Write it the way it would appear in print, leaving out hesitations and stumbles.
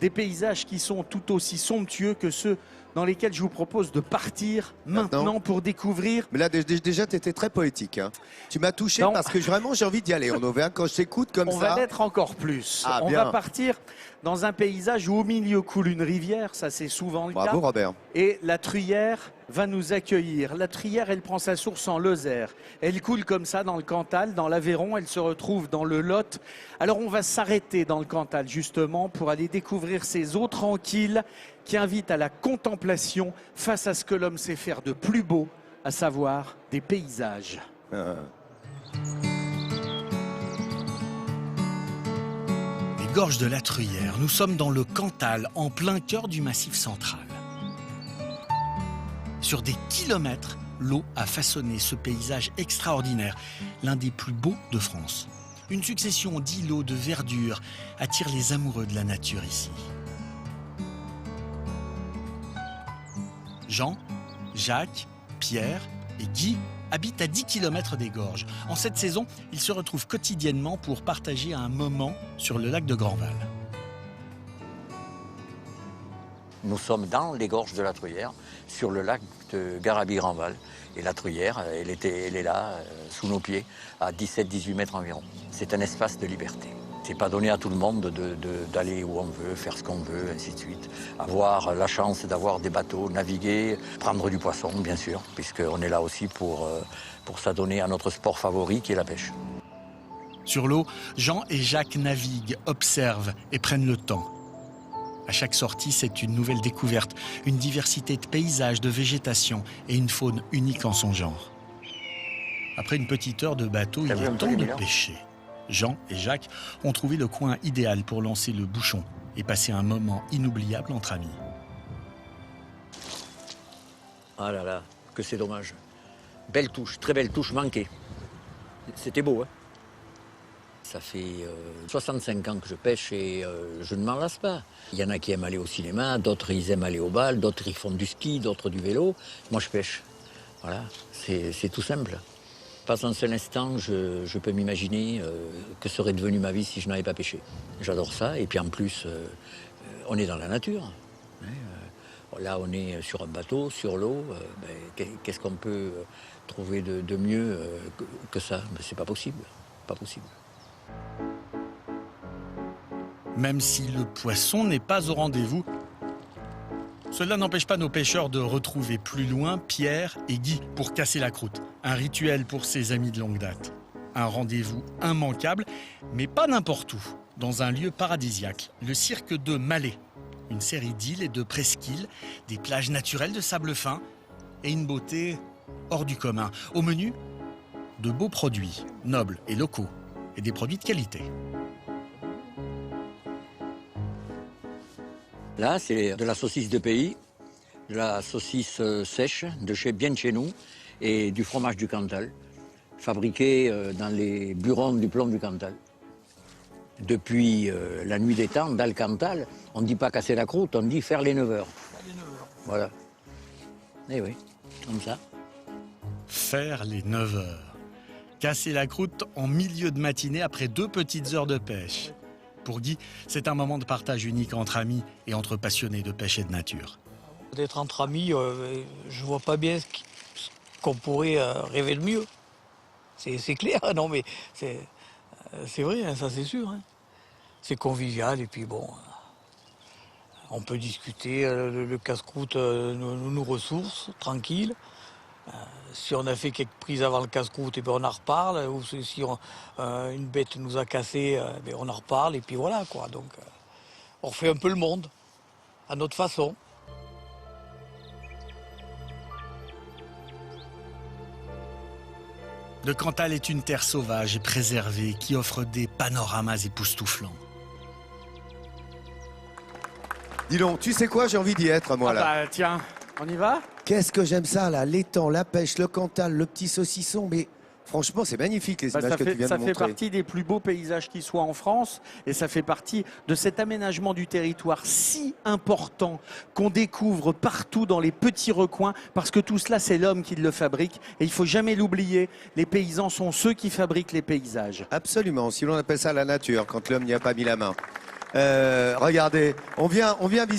Des paysages qui sont tout aussi somptueux que ceux dans lesquels je vous propose de partir maintenant pour découvrir. Mais là, déjà, tu étais très poétique. Hein. Tu m'as touché parce que vraiment, j'ai envie d'y aller en Auvergne. Quand je t'écoute comme ça... On va l'être encore plus. Ah, on bien. va partir dans un paysage où au milieu coule une rivière. Ça, c'est souvent le cas. Bravo, Robert. Et la Truyère va nous accueillir. La Truyère, elle prend sa source en Lozère. Elle coule comme ça dans le Cantal, dans l'Aveyron. Elle se retrouve dans le Lot. Alors, on va s'arrêter dans le Cantal, justement, pour aller découvrir ces eaux tranquilles qui invitent à la contemplation face à ce que l'homme sait faire de plus beau, à savoir des paysages. Les gorges de la Truyère, nous sommes dans le Cantal, en plein cœur du Massif central. Sur des kilomètres, l'eau a façonné ce paysage extraordinaire, l'un des plus beaux de France. Une succession d'îlots de verdure attire les amoureux de la nature ici. Jean, Jacques, Pierre et Guy habitent à 10 km des gorges. En cette saison, ils se retrouvent quotidiennement pour partager un moment sur le lac de Grandval. Nous sommes dans les gorges de la Truyère, sur le lac de Garabi-Grandval. Et la Truyère, elle est là, sous nos pieds, à 17-18 mètres environ. C'est un espace de liberté. C'est pas donné à tout le monde d'aller où on veut, faire ce qu'on veut, ainsi de suite. Avoir la chance d'avoir des bateaux, naviguer, prendre du poisson, bien sûr, puisqu'on est là aussi pour s'adonner à notre sport favori, qui est la pêche. Sur l'eau, Jean et Jacques naviguent, observent et prennent le temps. À chaque sortie, c'est une nouvelle découverte, une diversité de paysages, de végétation et une faune unique en son genre. Après une petite heure de bateau, il est temps de pêcher. Jean et Jacques ont trouvé le coin idéal pour lancer le bouchon et passer un moment inoubliable entre amis. Ah là là, que c'est dommage. Belle touche, très belle touche manquée. C'était beau, hein? Ça fait 65 ans que je pêche et je ne m'en lasse pas. Il y en a qui aiment aller au cinéma, d'autres ils aiment aller au bal, d'autres ils font du ski, d'autres du vélo. Moi je pêche. Voilà, c'est tout simple. Pas un seul instant, je peux m'imaginer que serait devenue ma vie si je n'avais pas pêché. J'adore ça et puis en plus, on est dans la nature. Là on est sur un bateau, sur l'eau. Qu'est-ce qu'on peut trouver de mieux que ça? C'est pas possible, pas possible. Même si le poisson n'est pas au rendez-vous, cela n'empêche pas nos pêcheurs de retrouver plus loin Pierre et Guy pour casser la croûte. Un rituel pour ses amis de longue date. Un rendez-vous immanquable, mais pas n'importe où. Dans un lieu paradisiaque, le cirque de Malais. Une série d'îles et de presqu'îles, des plages naturelles de sable fin et une beauté hors du commun. Au menu, de beaux produits, nobles et locaux, et des produits de qualité. Là, c'est de la saucisse de pays, de la saucisse sèche, bien de chez nous, et du fromage du Cantal, fabriqué dans les burons du plomb du Cantal. Depuis la nuit des temps, dans le Cantal, on ne dit pas casser la croûte, on dit faire les 9 heures. Voilà. Eh oui, comme ça. Faire les 9 heures. Casser la croûte en milieu de matinée après 2 petites heures de pêche. Pour Guy, c'est un moment de partage unique entre amis et entre passionnés de pêche et de nature. D'être entre amis, je vois pas bien ce qu'on pourrait rêver de mieux. C'est clair, non mais c'est vrai, hein, ça c'est sûr. Hein. C'est convivial et puis bon, on peut discuter, le casse-croûte nous ressource, tranquille. Si on a fait quelques prises avant le casse-croûte, et ben on en reparle. Ou si une bête nous a cassé, ben on en reparle. Et puis voilà, quoi. Donc, on refait un peu le monde, à notre façon. Le Cantal est une terre sauvage et préservée qui offre des panoramas époustouflants. Dis donc, tu sais quoi, j'ai envie d'y être, moi, là. Bah tiens, on y va? Qu'est-ce que j'aime ça, là, l'étang, la pêche, le Cantal, le petit saucisson, mais franchement, c'est magnifique, les images que tu viens de montrer. Ça fait partie des plus beaux paysages qui soient en France et ça fait partie de cet aménagement du territoire si important qu'on découvre partout dans les petits recoins parce que tout cela, c'est l'homme qui le fabrique et il ne faut jamais l'oublier, les paysans sont ceux qui fabriquent les paysages. Absolument, si l'on appelle ça la nature, quand l'homme n'y a pas mis la main. Regardez, on vient visiter.